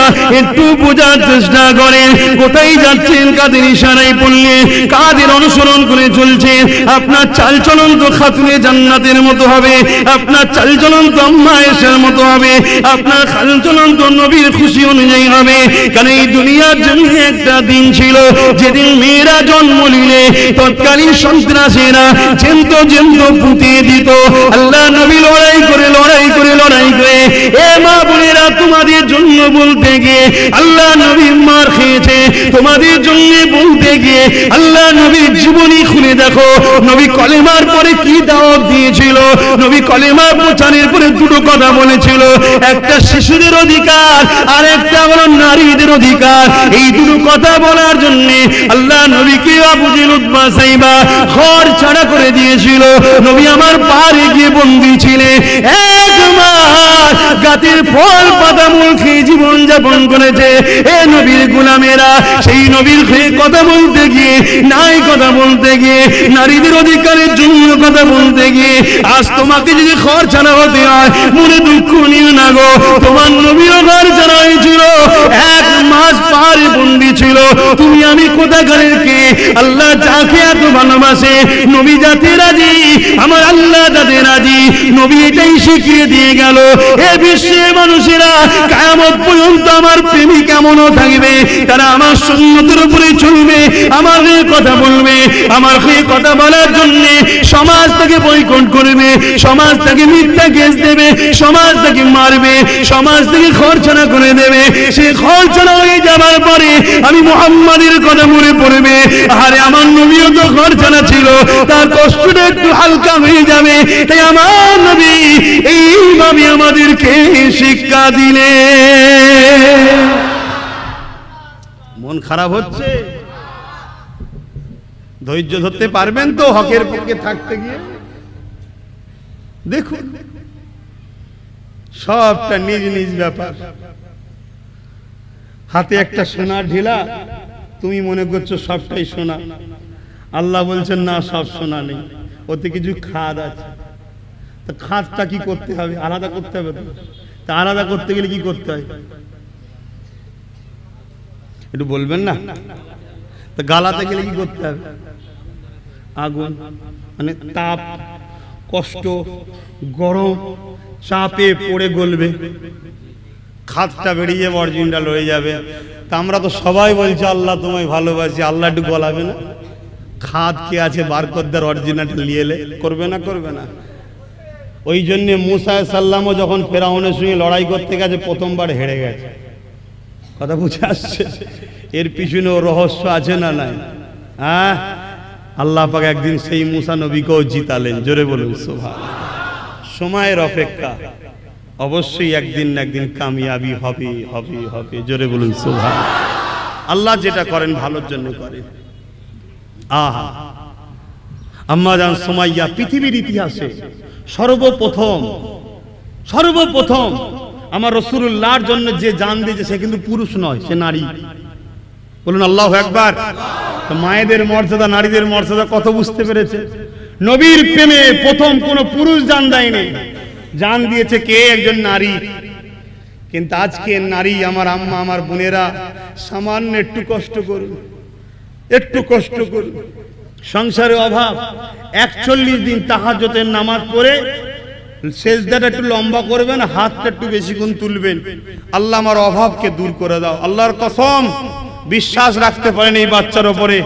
একটু বোঝার চেষ্টা করেন, কোথায় যাচ্ছেন, কাদের ইশারায় পড়লে, কাদের অনুসরণ করে চলছে। আপনার চালচলন তো খাতুনে জান্নাতের মতো হবে, আপনার চালচলন তো কম্মায়েশের মতো হবে, আপনার খাল চলন্ত নবীর খুশি অনুযায়ী হবে। কারণ এই দুনিয়ার জমিনে একটা দিন ছিল যেদিন মেয়েরা জন্ম নিলে তৎকালীন সন্ত্রাসীরা জেন্ত পুঁতিয়ে দিত। আল্লাহ নবী লড়াই করে এ মা বোনেরা, তোমাদের জন্য বলতে গিয়ে আল্লাহ নবী মার খেয়েছে, তোমাদের জন্য বলতে গিয়ে আল্লাহ নবীর জীবনী খুলে দেখো, নবী কলেমার পরে কি দাওয়াত দিয়েছিল। নবী কলেমা প্রচারের পরে দুটো কথা বলেছিল, একটা শিশুদের অধিকার আর একটা হলো নারীদের অধিকার। এই দুটো কথা বলার জন্য আল্লাহ নবীকে আবু জেহেল উতবা সাইবা ঘর ছাড়া করে দিয়েছিল। নবী আমার পাহাড়ে গিয়ে বন্দী ছিলেন, এক মাস গাছের ফল পাতা মূল খেয়ে জীবন যাপন করেছে। এ নবীর গোলামেরা, সেই নবীর খেয়ে কথা বলতে গিয়ে, নাই কথা বলতে গিয়ে, নারীদের অধিকারের জন্য কথা বলতে গিয়ে আজ তোমাকে যদি ঘর ছাড়া হতে হয়, মনে দুঃখ নিও না গো। তোমার নবীর ঘর ছাড়া হয়েছিল, এক মাস পাহাড়ে বন্দী ছিল। তুমি আমি কোথাকারের কে? আল্লাহ যাকে এত ভালোবাসে, নবী যাতে রাজি, আমার আল্লাহ যাতে রাজি। নবী এটাই শিখিয়ে দিয়ে গেল, এ বিশ্বের মানুষেরা কিয়ামত পর্যন্ত আমার প্রেমী কেমনও থাকবে, তারা আমার সুন্নতের উপরে চলবে, আমার হয়ে কথা বলবে। আমার হয়ে কথা বলার জন্য সমাজ তাকে বয়কট করবে, সমাজ তাকে মিথ্যা কেস দেবে, সমাজ তাকে মারবে, সমাজ থেকে খরচানা করে দেবে। সে খরচানা হয়ে যাবার পরে আমি মুহাম্মাদের কথা মনে পড়বে, আরে আমার নবীও তো খরচানা ছিল, তার কষ্টটা একটু হালকা হয়ে যাবে। তাই আমার নবী এইভাবে আমাদেরকে শিক্ষা দিলে। মন খারাপ হচ্ছে? ধৈর্য ধরতে পারবেন তো হকের পক্ষে থাকতে গিয়ে? দেখুন, সবটা নিজ নিজ ব্যাপার। হাতে একটা সোনার ঢিলা, তুমি মনে করছো সবটাই সোনা। আল্লাহ বলছেন না, সব সোনা নেই, ওতে কিছু খাদ আছে। তা খাদটা কি করতে হবে? আলাদা করতে হবে। তা আলাদা করতে গেলে কি করতে হয় একটু বলবেন না? তা গালাতে গেলে কি করতে হবে? আগুন, মানে তাপ, কষ্ট, গরম, চাপে পড়ে গলবে, খাদটা বেরিয়ে অরিজিনাল হয়ে যাবে। তা আমরা তো সবাই বলছি আল্লাহ তোমায় ভালোবাসি, আল্লাহ একটু গলাবে না? খাদ কে আছে বার করদার অরিজিনালটা নিয়ে এলে করবে না? করবে না? ওই জন্য মুসা সাল্লামও যখন ফেরাউনের সঙ্গে লড়াই করতে গেছে প্রথমবার হেরে গেছে। কথা বুঝে আসছে? এর পিছনেও রহস্য আছে না নাই? হ্যাঁ, আল্লাহ পাক একদিন সেই মুসা নবীকেও জিতালেন। জোরে বলুন সুবহানাল্লাহ। সময়ের অপেক্ষা, অবশ্যই একদিন না একদিন কামিয়াবি হবে হবে হবে। জোরে বলুন সুবহানাল্লাহ। আল্লাহ যেটা করেন ভালোর জন্য করেন। আহা, আম্মা জান সুমাইয়া পৃথিবীর ইতিহাসে সর্বপ্রথম আমার রাসূলুল্লাহর জন্য যে জান দিয়েছে সে কিন্তু পুরুষ নয়, সে নারী। বলুন আল্লাহু আকবার। মায়েদের মর্যাদা, নারীদের মর্যাদা কত বুঝতে পেরেছে? নবীর প্রেমে প্রথম কোন পুরুষ জান দেয়নি, জান দিয়েছে কে? একজন নারী। কিন্তু আজকে নারী, আমার আম্মা, আমার বোনেরা, সামান্য একটু কষ্ট করুন, একটু কষ্ট করুন। সংসারে অভাব, 41 দিন তাহাজ্জুদের নামাজ পড়ে সেজদাটা একটু লম্বা করবেন, হাতটা একটু বেশিক্ষণ তুলবেন, আল্লাহ আমার অভাবকে দূর করে দাও। আল্লাহর কসম, বিশ্বাস রাখতে পারেন এই বাচ্চার উপরে,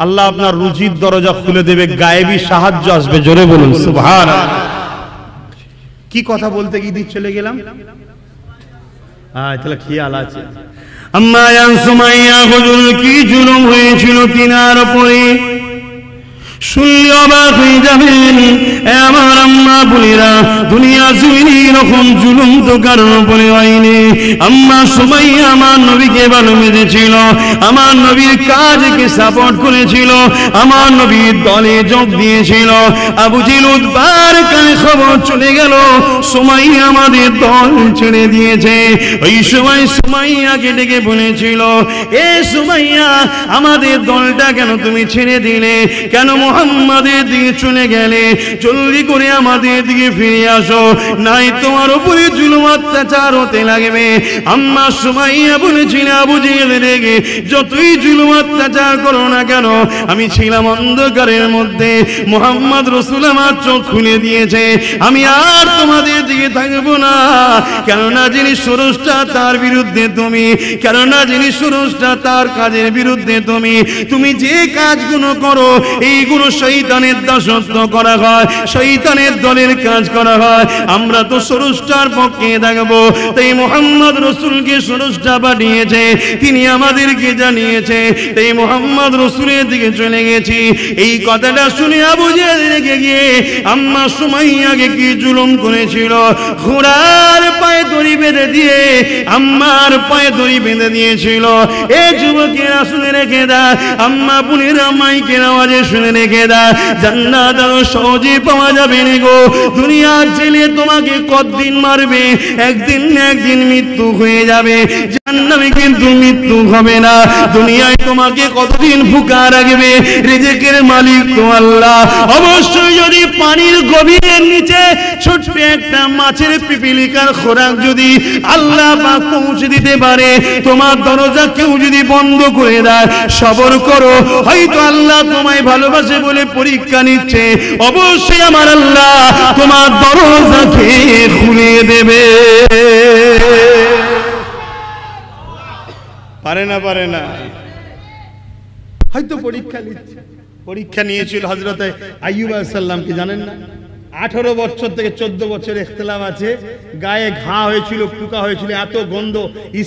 আল্লাহ আপনার রুজির দরজা খুলে দেবে, গায়েবী সাহায্য আসবে। জোরে বলুন সুবহানাল্লাহ। কি কথা বলতে গিয়ে দিক চলে গেলাম? তাহলে খেয়াল আছে। আম্মা জান সুমাইয়া হুজুর কি জুলুম হয়েছিল তিনার উপরে, শুনলে অবাক হয়ে যাবেন। আমার আম্মা বোনেরা, দুনিয়া জমিনে এরকম জুলুম তো কারোর উপরে হয়নি। আম্মা সুমাইয়া আমার নবীকে ভালোবেসেছিল, আমার নবীর কাজকে সাপোর্ট করেছিল, আমার নবীর দলে যোগ দিয়েছিল। আবু জেহেল উতবার কানে খবর চলে গেল সুমাইয়া আমাদের দল ছেড়ে দিয়েছে। ওই সময় সুমাইয়াকে ডেকে বলেছিল, এ সুমাইয়া, আমাদের দলটা কেন তুমি ছেড়ে দিলে? কেন মুহাম্মাদের দিকে চলে গেলে জলদি করে আমাদের দিকে ফিরে আসো, নাই তোমার উপরে জুলুম অত্যাচার হতে লাগবে। আম্মা সুমাইয়া বলেছিল, আবু জেহেল রেগে যতই জুলুম অত্যাচার করো না কেন, আমি ছিলাম অন্ধকারের মধ্যে, মুহাম্মদ রাসূল আমার চোখ খুলে দিয়েছে, আমি আর তোমাদের দিকে থাকবো না। কেননা যিনি স্রষ্টা তার বিরুদ্ধে তুমি, কেননা যিনি স্রষ্টা তার কাজের বিরুদ্ধে তুমি। তুমি যে কাজগুলো করো এইগুলো শয়তানের দাসত্ব করা হয়, শয়তানের দলের কাজ করা হয়। আমরা তো স্রষ্টার পক্ষে থাকবো, তাই মুহাম্মদ রাসূলকে স্রষ্টা পাঠিয়েছে, তিনি আমাদেরকে জানিয়েছে, তাই মুহাম্মদ রাসূলের দিকে চলে গেছি। এই কথাটা শুনে আবু জেহেল রেগে গিয়ে আম্মা সুমাইয়াকে কি জুলুম করেছিল, ঘোড়ার পায়ে দড়ি বেঁধে দিয়ে আম্মার পায়ে দড়ি বেঁধে দিয়েছিল। এ যুবকেরা শুনে রেখে দা, আম্মা বোনেরা মাইকের আওয়াজে শুনে রেখে দা, জান্নাত আর সহজে পাওয়া যাবে না গো। দুনিয়ার জেলে তোমাকে কতদিন মারবে, একদিন না একদিন মৃত্যু হয়ে যাবে, জাহান্নামে কিন্তু মৃত্যু হবে না। দুনিয়ায় তোমাকে কতদিন ভুকা রাখবে, রিজিকের মালিক তো আল্লাহ। অবশ্যই যদি পানির গভীরের নিচে ছোট্ট একটা মাছের পিপিলিকার খোরাক যদি আল্লাহ পাক পৌঁছে দিতে পারে, তোমার দরজা কেউ যদি বন্ধ করে দেয়, সবর করো, হয়তো আল্লাহ তোমায় ভালোবাসে বলে পরীক্ষা নিচ্ছে, অবশ্যই আমার আল্লাহ তোমার দরজাকে খুলে দেবে। পারে না, পারে না, হয়তো পরীক্ষা নিচ্ছে। পরীক্ষা নিয়েছিল হযরত আইয়ুব আলাইহিস সালামকে, জানেন না? 18 বছর থেকে 14 বছর ইখতিলাফ আছে, গায়ে ঘা হয়েছিল, পোকা হয়েছিল, এত গন্ধ,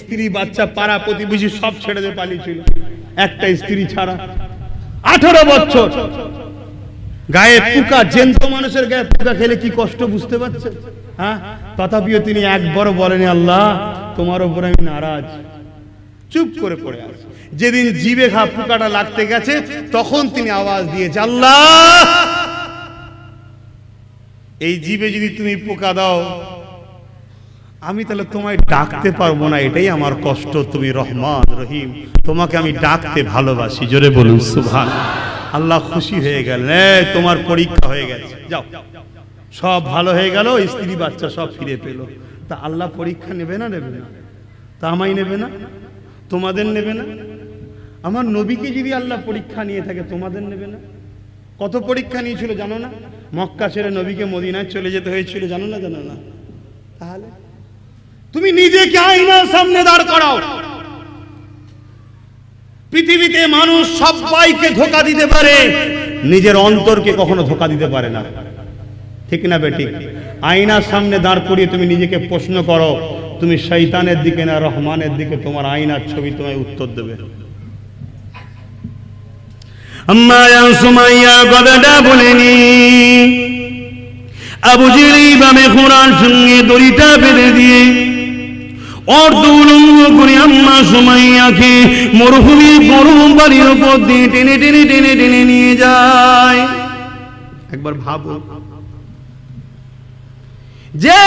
স্ত্রী বাচ্চা পাড়া প্রতিবেশী সব ছেড়ে দিয়ে পালিয়েছিল, একটা স্ত্রী ছাড়া। 18 বছর গায়ে পোকা, জ্যান্ত মানুষের গায়ে পোকা খেলে কি কষ্ট বুঝতে পারছেন? হ্যাঁ, তথাপিও তিনি একবারও বলেনি আল্লাহ তোমার উপর আমি নারাজ, চুপ করে পড়ে আছে। যেদিন জিভে ঘা পোকাটা লাগতে গেছে তখন তিনি আওয়াজ দিয়েছে, আল্লাহ এই জিভে যদি তুমি পোকা দাও আমি তাহলে তোমায় ডাকতে পারবো না, এটাই আমার কষ্ট। তুমি রহমান রহিম, তোমাকে আমি ডাকতে ভালোবাসি। জোরে বলুন সুবহানাল্লাহ। আল্লাহ খুশি হয়ে গেলেন, তোমার পরীক্ষা হয়ে গেছে, যাও, সব ভালো হয়ে গেল, স্ত্রী বাচ্চা সব ফিরে পেল। তা আল্লাহ পরীক্ষা নেবে না, নেবে না? তা আমায় নেবে না? তোমাদের নেবে না? আমার নবীকে যদি আল্লাহ পরীক্ষা নিয়ে থাকে, তোমাদের নেবে না? কত পরীক্ষা নিয়েছিল জানো না? মক্কা ছেড়ে নবীকে মদিনায় চলে যেতে হয়েছিল, জানো না? জানো না? তাহলে তুমি নিজেকে আয়নার সামনে দাঁড় করাও। পৃথিবীতে মানুষ সবাইকে ধোঁকা দিতে পারে, নিজের অন্তরকে কখনো ধোঁকা দিতে পারে না, ঠিক না বেঠিক? আয়নার সামনে দাঁড় করিয়ে তুমি নিজেকে প্রশ্ন করো, তুমি শয়তানের দিকে না রহমানের দিকে, তোমার আয়নার ছবি তোমায় উত্তর দেবে। আম্মা সুমাইয়া কথাটা বলেনি, আবু জেহেল এইভাবে ঘোড়ার সঙ্গে দড়িটা বেঁধে দিয়ে অর্ধ উলঙ্গ করে আম্মা সুমাইয়াকে মরুভূমির গরম বাড়ির উপর দিয়ে টেনে টেনে টেনে টেনে নিয়ে যায়। একবার ভাবো, যে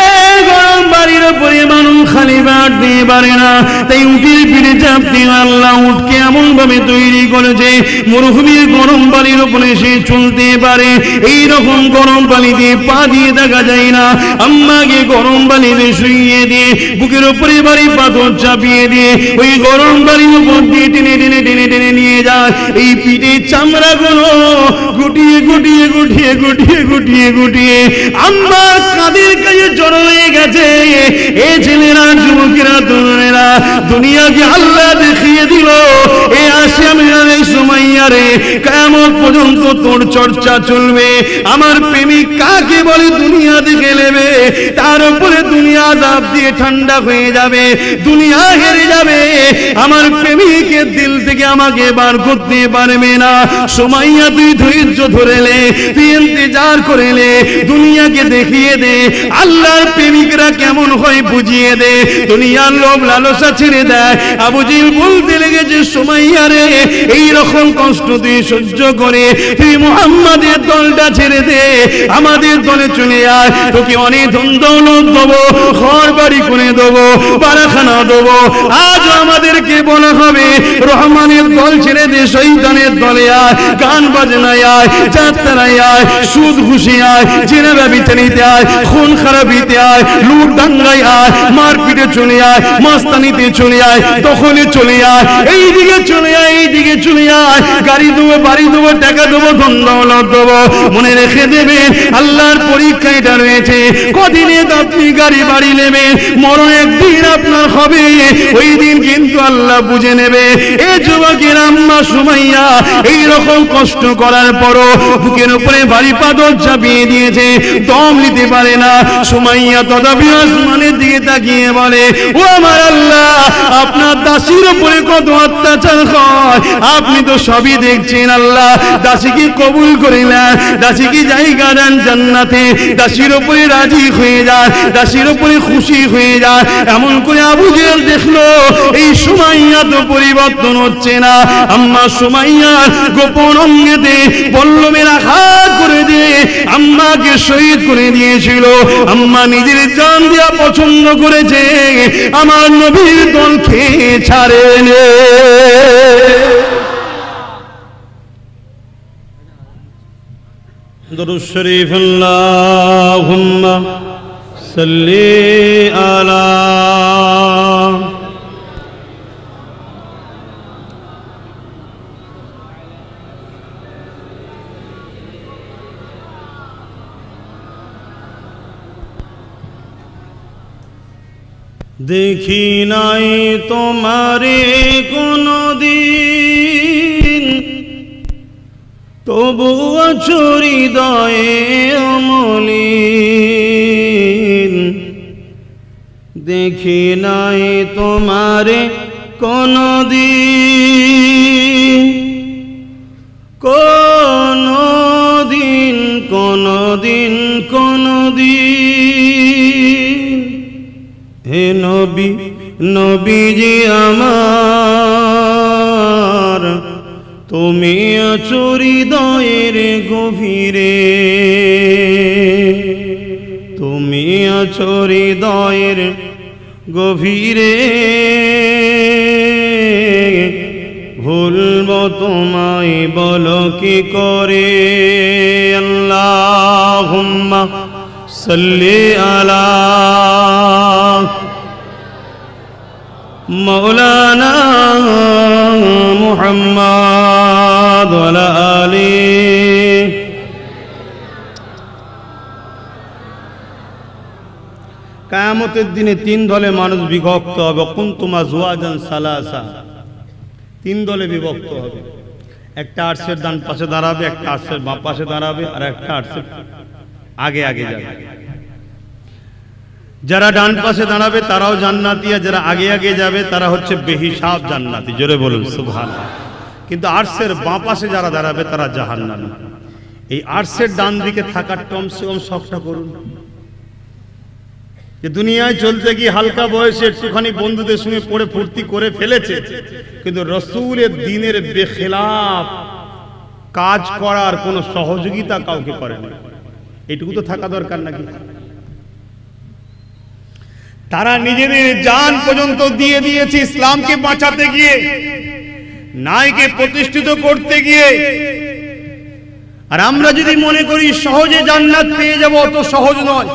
গরম বাড়ির উপরে মানুষ খালি বাট দিয়ে পারে না, তাই উঠে পিঠে চাপ দিয়ে আল্লাহ উঠকে এমন ভাবে তৈরি করেছে মরুভূমির গরম বাড়ির উপরে সে চলতে পারে। এইরকম গরম পানি দিয়ে পা দিয়ে দেখা যায় না। আম্মাকে গরম পানিতে শুইয়ে দিয়ে বুকের উপরে বাড়ি পাথর চাপিয়ে দিয়ে ওই গরম বাড়ির উপর দিয়ে টেনে টেনে টেনে টেনে নিয়ে যায়। এই পিঠে চামড়া গুলো গুটিয়ে গুটিয়ে গুটিয়ে গুটিয়ে গুটিয়ে গুটিয়ে আম্মার কাঁধের কাছে জড়ো হয়ে গেছে। এ ছেলেরা, যুবকেরা, তরুণেরা, দুনিয়াকে আল্লাহ দেখিয়ে দিল এ সুমাইয়া রে, কিয়ামত পর্যন্ত তোর চর্চা চলবে। আমার প্রেমিক কাকে বলে দুনিয়া দেখে নেবে, তার উপরে দুনিয়া দাব দিয়ে ঠান্ডা হয়ে যাবে, দুনিয়া হেরে যাবে। আমার প্রেমিকের দিল থেকে আমাকে বার করতে পারবে না। সুমাইয়া তুই ধৈর্য ধরেলে, তুই ইন্তজার করেলে, দুনিয়াকে দেখিয়ে দে আল্লাহর প্রেমিকরা কেমন হয় বুঝিয়ে দে, দুনিয়ার লোভ লালসা ছেড়ে দেয়। আবু জেহেল বলতে লেগেছে, সুমাইয়া রে, এই রকম কষ্ট তুই সহ্য করে তুই মুহাম্মাদের দলটা ছেড়ে দে, আমাদের দলে চলে আয়, তোকে অনেক ধন দৌলত দেবো, ঘর বাড়ি করে দেবো, বাড়াখানা দেবো। আজ আমাদেরকে বলা হবে রহমানের দল ছেড়ে দে, শয়তানের দলে আয়, গান বাজনায় আয়, যাত্রায় আয়, সুদ ঘুষে আয়, জেনা ব্যভিচারিতে আয়, খুন খারাপিতে আয়, লুট দাঙ্গায় আয়, মারপিটে চলে আয়, মাস্তানিতে চলে আয়, দখলে চলে আয়, এইদিকে চলে আয়, এইদিকে চলে আয়, গাড়ি দেবো, বাড়ি দেবো, টাকা দেবো, ধন দৌলত দেবো। মনে রেখে দেবেন আল্লাহর পরীক্ষা এটা রয়েছে, কদিনে আপনি গাড়ি বাড়ি নেবেন, মরণ একদিন আপনার হবে, ওই দিন কিন্তু আল্লাহ বুঝে নেবে। এ যুবকের আম্মা সুমাইয়া এই রকম কষ্ট করার পরও বুকের উপরে ভারী পাথর চাপিয়ে দিয়েছে, দম নিতে পারে না। সুমাইয়া তথাপি আসমানের দিকে তাকিয়ে বলে, ও আমার আল্লাহ, আপনার দাসীর উপরে কত অত্যাচার হয়, আপনি তো সবই দেখছেন। আল্লাহ, দাসীকে কবুল করে নেন, দাসীকে জায়গা দেন জান্নাতে, দাসীর উপরে রাজি হয়ে যায়, দাসীর উপরে খুশি হয়ে যায়। এমন করে আবু জেহেল দেখলো এই সুমাইয়া তো পরিবর্তন হচ্ছে না। আম্মা সুমাইয়ার গোপন অঙ্গেতে বল্লমের আঘাত করে দিয়ে আম্মাকে শহীদ করে দিয়েছিল। আম্মা নিজের জান দিয়া পছন্দ করেছে আমার নবীর দলকে ছাড়েনি। দরুদ শরীফ আল্লাহুম্মা সাল্লি আলা দেখি নাই তোমারে কোনদিন, তবু আছো হৃদয়ে অমলিন। দেখি নাই তোমারে কোনদিন, কোনদিন, কোনদিন, কোনদিন। হে নবী, নবীজি আমার, তুমি আছো হৃদয়ের গভীরে, তুমি আছো হৃদয়ের গভীরে। ভুলব তোমায় বলো কি করে। আল্লাহুম্মা সাল্লি আলা মৌলানা মুহাম্মদ ওয়া আলা আলিহি। কিয়ামতের দিনে তিন দলে মানুষ বিভক্ত হবে। কুনতুম আজওয়াজান সালাসা, তিন দলে বিভক্ত হবে। একটা আরশের ডান পাশে দাঁড়াবে, একটা আরশের বাম পাশে দাঁড়াবে, আর একটা আরশের আগে আগে যাবে। যারা ডান পাশে দাঁড়াবে তারাও জান্নাতি, আর যারা আগে আগে যাবে তারা হচ্ছে বেহিসাব জান্নাতি। জোরে বলুন সুবহানাল্লাহ। কিন্তু আরশের বাম পাশে যারা দাঁড়াবে তারা জাহান্নামী। এই আরশের ডান দিকে থাকার কমসে কম শখটা করুন। যে দুনিয়ায় চলতে গিয়ে হালকা বয়সে একটুখানি বন্ধুদের সঙ্গে পড়ে ফুর্তি করে ফেলেছে, কিন্তু রাসূলের দ্বীনের বেখিলাফ কাজ করার কোনো সহযোগিতা কাউকে করেনি। এটুকু তো থাকা দরকার নাকি? তারা নিজেদের জান পর্যন্ত দিয়ে দিয়েছে ইসলামকে বাঁচাতে গিয়ে, নাইকে প্রতিষ্ঠিত করতে গিয়ে। আর আমরা যদি মনে করি সহজে জান্নাত পেয়ে যাব, অত সহজ নয়।